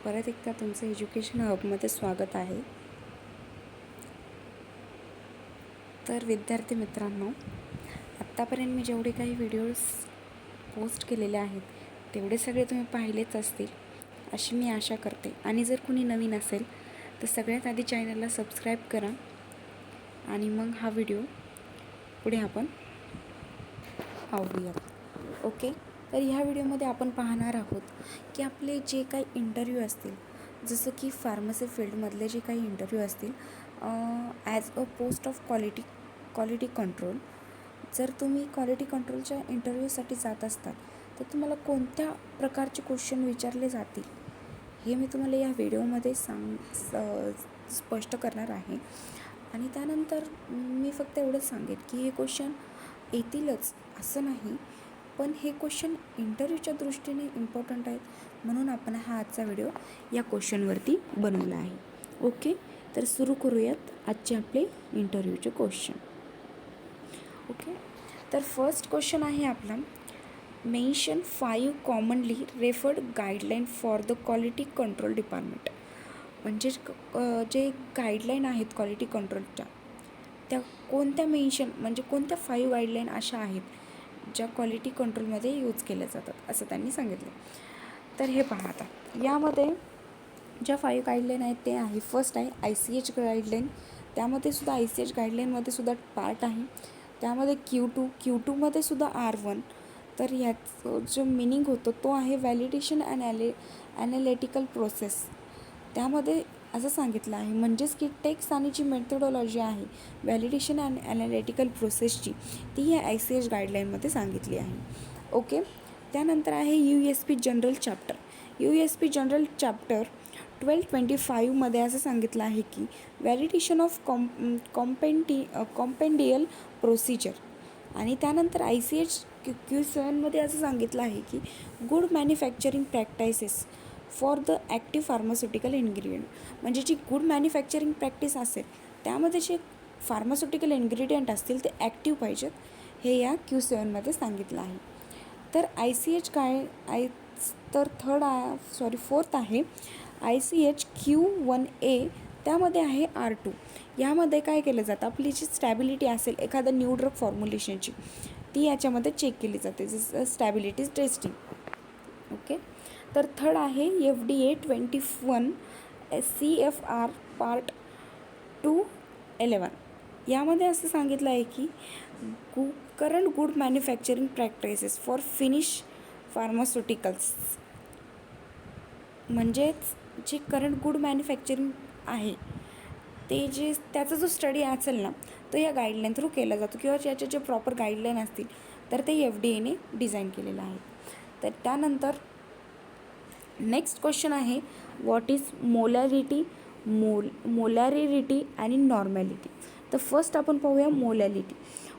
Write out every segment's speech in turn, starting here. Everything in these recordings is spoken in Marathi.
परत एकदा तुमचं एज्युकेशन हबमध्ये स्वागत आहे. तर विद्यार्थी मित्रांनो, आत्तापर्यंत मी जेवढे काही व्हिडिओज पोस्ट केलेले आहेत तेवढे सगळे तुम्ही पाहिलेच असतील अशी मी आशा करते. आणि जर कुणी नवीन असेल तर सगळ्यात आधी चॅनलला सबस्क्राईब करा आणि मग हा व्हिडिओ पुढे आपण पाहूयात. ओके, तर ह्या व्हिडिओमध्ये आपण पाहणार आहोत की आपले जे काही इंटरव्ह्यू असतील, जसं की फार्मसी फील्डमधले जे काही इंटरव्ह्यू असतील as a post of quality control, जर तुम्ही क्वालिटी कंट्रोलच्या इंटरव्ह्यूसाठी जात असताल तर तुम्हाला कोणत्या प्रकारचे क्वेश्चन विचारले जातील हे मी तुम्हाला या व्हिडिओमध्ये स्पष्ट करणार आहे. आणि त्यानंतर मी फक्त एवढंच सांगेन की हे क्वेश्चन येतीलच असं नाही, पण हे क्वेश्चन इंटरव्ह्यूच्या दृष्टीने इम्पॉर्टंट आहेत, म्हणून आपण हा आजचा व्हिडिओ या क्वेश्चनवरती बनवला आहे. ओके, तर सुरू करूयात आजचे आपले इंटरव्ह्यूचे क्वेश्चन. ओके, तर फर्स्ट क्वेश्चन आहे आपला, mention 5 commonly referred guideline for the quality control department. म्हणजे जे गाईडलाईन आहेत क्वालिटी कंट्रोलच्या, त्या कोणत्या म्हणजे कोणत्या 5 गाईडलाईन अशा आहेत ज्या क्वालिटी कंट्रोलमध्ये यूज केल्या जातात असं त्यांनी सांगितलं. तर हे पहा, आता यामध्ये ज्या 5 गाईडलाईन आहेत ते आहे, फर्स्ट आहे ICH गाईडलाईन. त्यामध्ये सुद्धा ICH गाईडलाईनमध्ये सुद्धा पार्ट आहे. त्यामध्ये Q2मध्ये सुद्धा R1. तर ह्याचं जो मिनिंग होतो तो आहे व्हॅलिडेशन ॲनालिटिकल प्रोसेस. त्यामध्ये असं सांगितलं आहे, म्हणजेच की टेक्स्ट आणि जी मेथोडॉलॉजी आहे व्हॅलिडेशन अँड ॲनालिटिकल प्रोसेसची, ती या ICH गाईडलाईनमध्ये सांगितली आहे. ओके, त्यानंतर आहे USP general chapter. USP general chapter 1225मध्ये असं सांगितलं आहे की व्हॅलिडेशन ऑफ कॉम्पेंडियल प्रोसिजर. आणि त्यानंतर ICH Q7मध्ये असं सांगितलं आहे की good manufacturing practices for the active pharmaceutical ingredient. म्हणजे जी गुड मॅन्युफॅक्चरिंग प्रॅक्टिस असेल त्यामध्ये जे फार्मास्युटिकल इन्ग्रेडियंट असतील ते ॲक्टिव्ह पाहिजेत, हे या Q7मध्ये सांगितलं आहे. तर फोर्थ आहे ICH Q1A. त्यामध्ये आहे R2. यामध्ये काय केलं जातं, आपली जी स्टॅबिलिटी असेल एखादा न्यू ड्रग फॉर्म्युलेशनची, ती याच्यामध्ये चेक केली जाते, जसं स्टॅबिलिटी टेस्टिंग. ओके, तर थर्ड आहे FDA 21 CFR पार्ट 211. यामध्ये असं सांगितलं आहे की current good manufacturing practices for finish pharmaceuticals. म्हणजेच जे करंट गुड मॅन्युफॅक्चरिंग आहे ते त्याचा जो स्टडी असेल ना तो या गाईडलाईन थ्रू केला जातो, किंवा याचे जे प्रॉपर गाईडलाईन असतील तर ते FDAने डिझाईन केलेलं आहे. तर त्यानंतर नेक्स्ट क्वेश्चन आहे, व्हॉट इज मोलॅरिटी आणि नॉर्मॅलिटी. तर फर्स्ट आपण पाहूया मोलॅलिटी.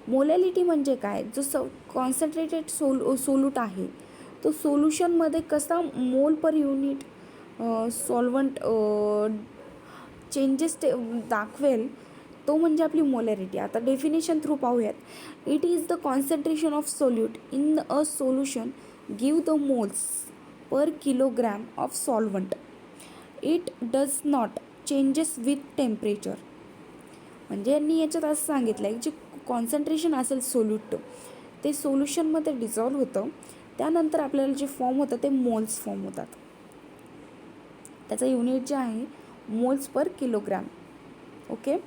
मोलॅलिटी म्हणजे काय, जो कॉन्सन्ट्रेटेड सोल्यूट आहे तो सोल्युशनमध्ये कसा मोल पर युनिट सॉल्वंट चेंजेस दाखवेल, तो म्हणजे आपली मोलॅरिटी. आता डेफिनेशन थ्रू पाहूयात. It is the concentration of solute in a solution give the moles per kilogram of solvent. It does not changes with temperature. म्हणजे यांनी याच्यात असं सांगितलं आहे, जे कॉन्सन्ट्रेशन असेल सोल्यूट ते सोल्युशनमध्ये डिझॉल्व्ह होतं, त्यानंतर आपल्याला जे फॉर्म होतं ते मोल्स फॉर्म होतात. त्याचं युनिट जे आहे मोल्स पर किलोग्रॅम. ओके,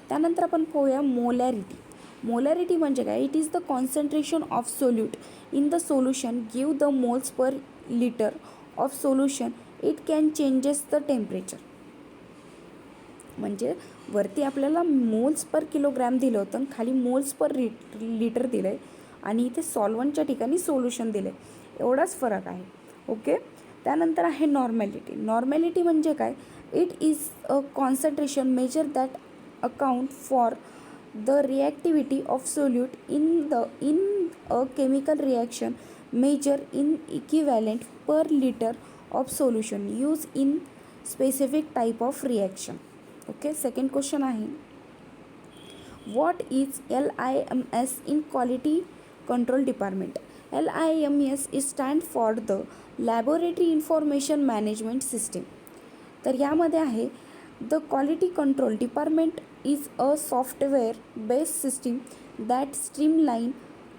त्यानंतर आपण पाहूया मोलॅरिटी. मोलॅरिटी म्हणजे काय, it is the concentration of solute in the solution give the moles per litre of solution. It can changes the temperature. म्हणजे वरती आपल्याला मोल्स पर किलोग्रॅम दिलं होतं आणि खाली मोल्स पर लिटर दिलं आहे, आणि इथे सॉल्वंटच्या ठिकाणी सोल्युशन दिलं आहे, एवढाच फरक आहे. ओके, त्यानंतर आहे नॉर्मॅलिटी. नॉर्मॅलिटी म्हणजे काय, it is a concentration measure that account for the reactivity of solute in a chemical reaction measure in equivalent per litre of solution use in specific type of reaction. Okay, second question आहे, what is LIMS in quality control department. LIMS is stand for the laboratory information management system. तर यामध्ये आहे the quality control department is a software based system that streamline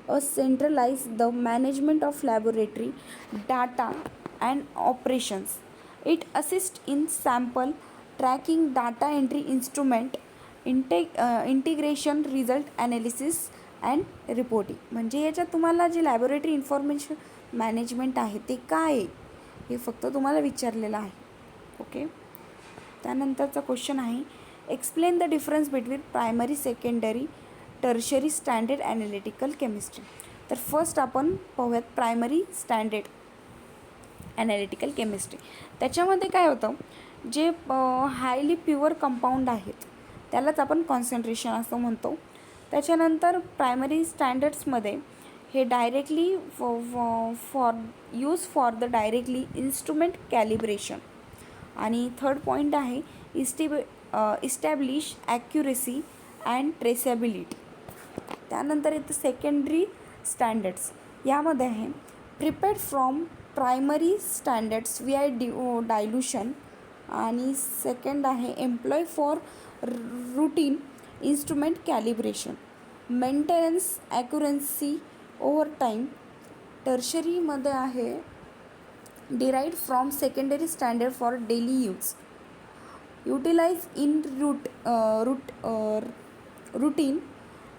a centralise the management of laboratory data and operations. It assist in sample tracking data entry instrument integration result analysis and reporting. म्हणजे याच्यात तुम्हाला जे लॅबोरेटरी इन्फॉर्मेशन मॅनेजमेंट आहे ते काय आहे हे फक्त तुम्हाला विचारलेलं आहे. ओके. त्यानंतरचा क्वेश्चन आहे explain the difference between primary secondary tertiary standard analytical chemistry. तर फर्स्ट आपण पाहूयात प्रायमरी स्टँडर्ड ॲनालिटिकल केमिस्ट्री. त्याच्यामध्ये काय होतं, जे हायली प्युअर कंपाऊंड आहेत त्यालाच आपण कॉन्सन्ट्रेशन असं म्हणतो. त्याच्यानंतर प्रायमरी स्टँडर्ड्समध्ये हे directly for the directly instrument calibration. आणि थर्ड पॉईंट आहे इस्टॅब्लिश ॲक्युरेसी अँड ट्रेसेबिलिटी. त्यानंतर येतं सेकंडरी स्टँडर्ड्स. यामध्ये आहे prepared from primary standards via dilution. आणि सेकंड आहे employ for routine instrument calibration maintenance accuracy over time. टर्शरीमध्ये आहे derived from secondary standard for daily use utilise in routine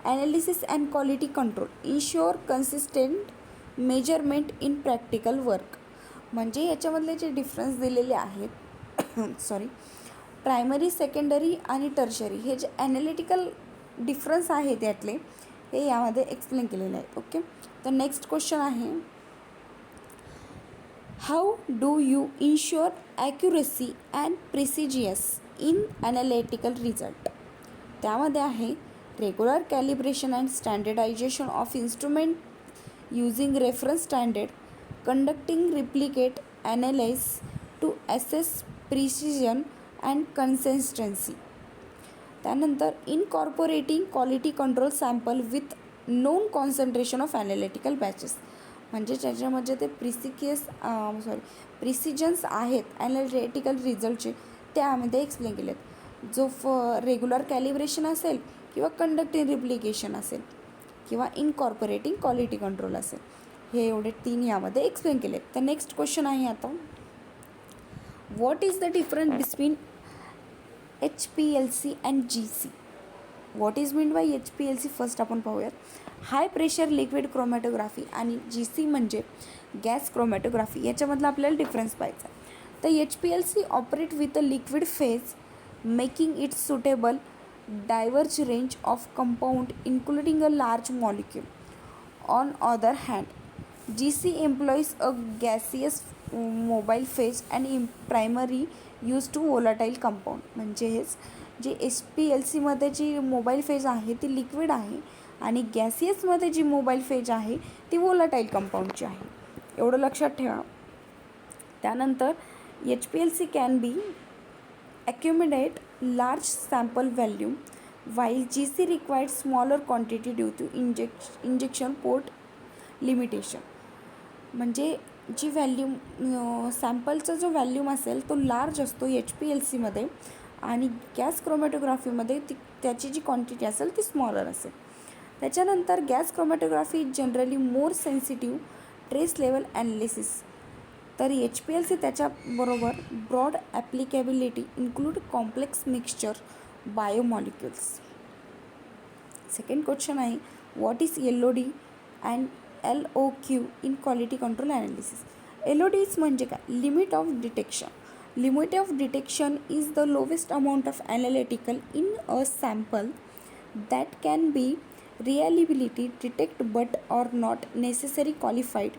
analysis and quality control ensure consistent measurement in practical work. म्हणजे याच्यामधले जे डिफरन्स दिलेले आहेत सॉरी प्रायमरी सेकंडरी आणि टर्शरी हे जे ॲनालिटिकल डिफरन्स आहेत यातले हे यामध्ये एक्सप्लेन केलेले आहेत. ओके. तर नेक्स्ट क्वेश्चन आहे how do you ensure accuracy and precision in analytical result. त्यामध्ये आहे regular calibration and standardisation of instrument using reference standard conducting replicate analyse to assess precision and consistency. त्यानंतर incorporating quality control sample with known concentration of analytical batches. म्हणजे ज्याच्यामध्ये ते प्रिसिजन्स आहेत ॲनालिटिकल रिझल्टचे त्यामध्ये एक्सप्लेन केले आहेत. जो रेग्युलर कॅलिब्रेशन असेल किंवा कंडक्टिंग रिप्लिकेशन असेल किंवा इनकॉर्पोरेटिंग क्वालिटी कंट्रोल असेल हे एवढे 3 यामध्ये एक्सप्लेन केले आहेत. तर नेक्स्ट क्वेश्चन आहे आता what is the difference between HPLC and GC. What is mean by HPLC first आपण पाहूयात. हाय प्रेशर लिक्विड क्रोमॅटोग्राफी आणि GC म्हणजे गॅस क्रोमॅटोग्राफी. याच्यामधला आपल्याला डिफरन्स पाहायचा. तर HPLC operate with a liquid phase making it suitable diverse range of compound including a large molecule. On other hand GC employs a gaseous mobile phase and primary use to volatile compound. म्हणजे हेच जे HPLCमध्ये जी मोबाईल फेज आहे ती लिक्विड आहे आणि गॅसियसमध्ये जी मोबाईल फेज आहे ती वोलाटाईल कंपाऊंडची आहे. एवढं लक्षात ठेवा. त्यानंतर HPLC can be accumulate large sample volume while GC required smaller quantity due to injection port limitation. म्हणजे जी व्हॅल्यूम सॅम्पलचा जो व्हॅल्यूम असेल तो लार्ज असतो HPLCमध्ये आणि गॅस क्रोमॅटोग्राफीमध्ये त्याची जी क्वांटिटी असेल ती स्मॉलर असेल. त्याच्यानंतर gas chromatography generally more sensitive trace level analysis. तर HPLC त्याच्याबरोबर broad applicability include complex mixture biomolecules. Second question आहे what is LOD and LOQ in quality control analysis. LODs म्हणजे काय limit of detection. Limit of detection is the lowest amount of analytical in a sample that can be reliability detect but or not necessary qualified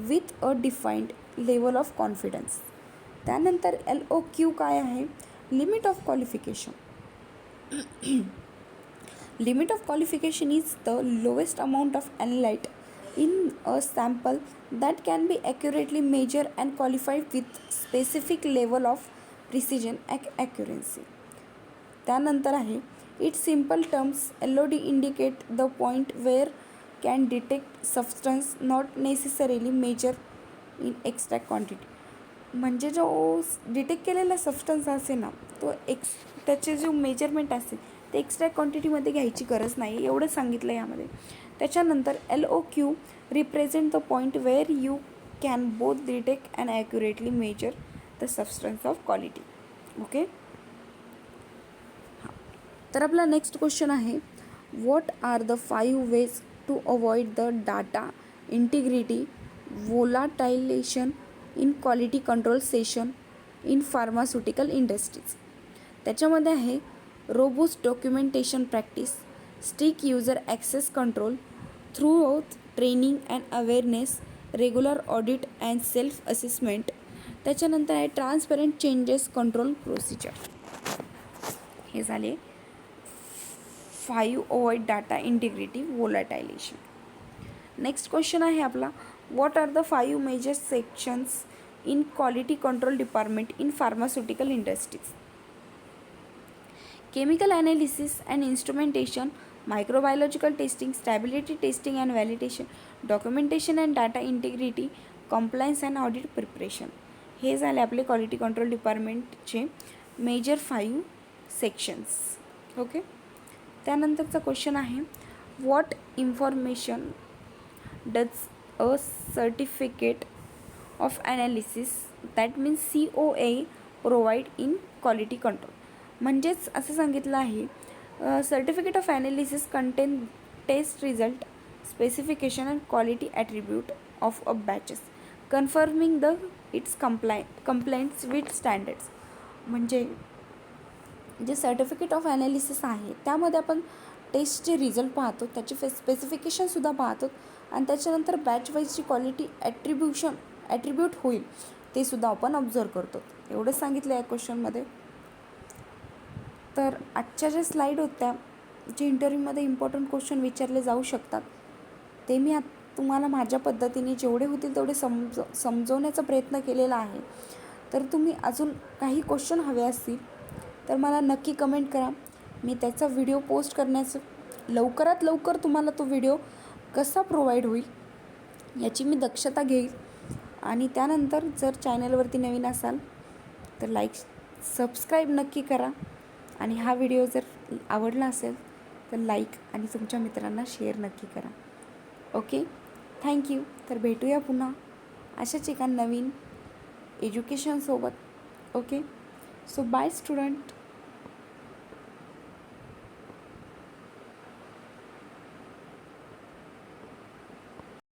with a defined level of confidence. त्यानंतर LOQ काय आहे limit of qualification. Limit of qualification is the lowest amount of analyte in a sample that can be accurately measured and qualified with specific level of precision accuracy. त्यानंतर आहे its simple terms LOD indicate the point where can detect substance not necessarily measure in exact quantity. म्हणजे जो डिटेक्ट केलेला सबस्टन्स असेल ना तो त्याचे जो मेजरमेंट असेल ते एक्स्ट्रॅक्ट क्वांटिटीमध्ये घ्यायची गरज नाही, एवढं सांगितलं यामध्ये. त्याच्यानंतर LOQ represent the point where you can both detect and accurately measure the substance of quality. Okay. तर आपला नेक्स्ट क्वेश्चन आहे, what are the 5 ways to avoid the data integrity volatilisation in quality control session in pharmaceutical industries. त्याच्यामध्ये आहे robust documentation practice, strict user access control throughout training and awareness, regular audit and self assessment. त्याच्यानंतर आहे ट्रान्सपरंट चेंजेस कंट्रोल प्रोसिजर. हे झाले 5 avoid data integrity volatilisation. Next question आहे आपला, what are the 5 major sections in quality control department in pharmaceutical industries. Chemical analysis and instrumentation, microbiological testing, stability testing and validation, documentation and data integrity, compliance and audit preparation. हे झाले आपले क्वालिटी कंट्रोल डिपार्टमेंटचे मेजर 5 सेक्शन्स. ओके. त्यानंतरचा क्वेश्चन आहे, what information does a certificate of analysis that means COA provide in quality control. म्हणजेच असं सांगितलं आहे, certificate of analysis contain test result, specification and quality attribute of a batches confirming the its compliance with standards. म्हणजे जे सर्टिफिकेट ऑफ ॲनालिसिस आहे त्यामध्ये आपण टेस्टचे रिझल्ट पाहतो, त्याचे स्पेसिफिकेशनसुद्धा पाहतो आणि त्याच्यानंतर बॅच वाईजची क्वालिटी ॲट्रिब्यूट होईल ते सुद्धा आपण ऑब्झर्व करतो. एवढंच सांगितलं या क्वेश्चनमध्ये. तर आजच्या ज्या स्लाईड होत्या जे इंटरव्ह्यूमध्ये इम्पॉर्टंट क्वेश्चन विचारले जाऊ शकतात ते मी तुम्हाला माझ्या पद्धतीने जेवढे होतील तेवढे समजवण्याचा प्रयत्न केलेला आहे. तर तुम्ही अजून काही क्वेश्चन हवे असतील तर मला नक्की कमेंट करा. मी त्याचा व्हिडिओ पोस्ट करण्याचं लवकरात लवकर तुम्हाला तो व्हिडिओ कसा प्रोव्हाइड होईल याची मी दक्षता घेईल. आणि त्यानंतर जर चॅनलवरती नवीन असाल तर सबस्क्राईब नक्की करा. आणि हा व्हिडिओ जर आवडला असेल तर लाईक आणि तुमच्या मित्रांना शेअर नक्की करा. ओके. थँक्यू. तर भेटूया पुन्हा अशाच एका नवीन एज्युकेशनसोबत. ओके. So bye student.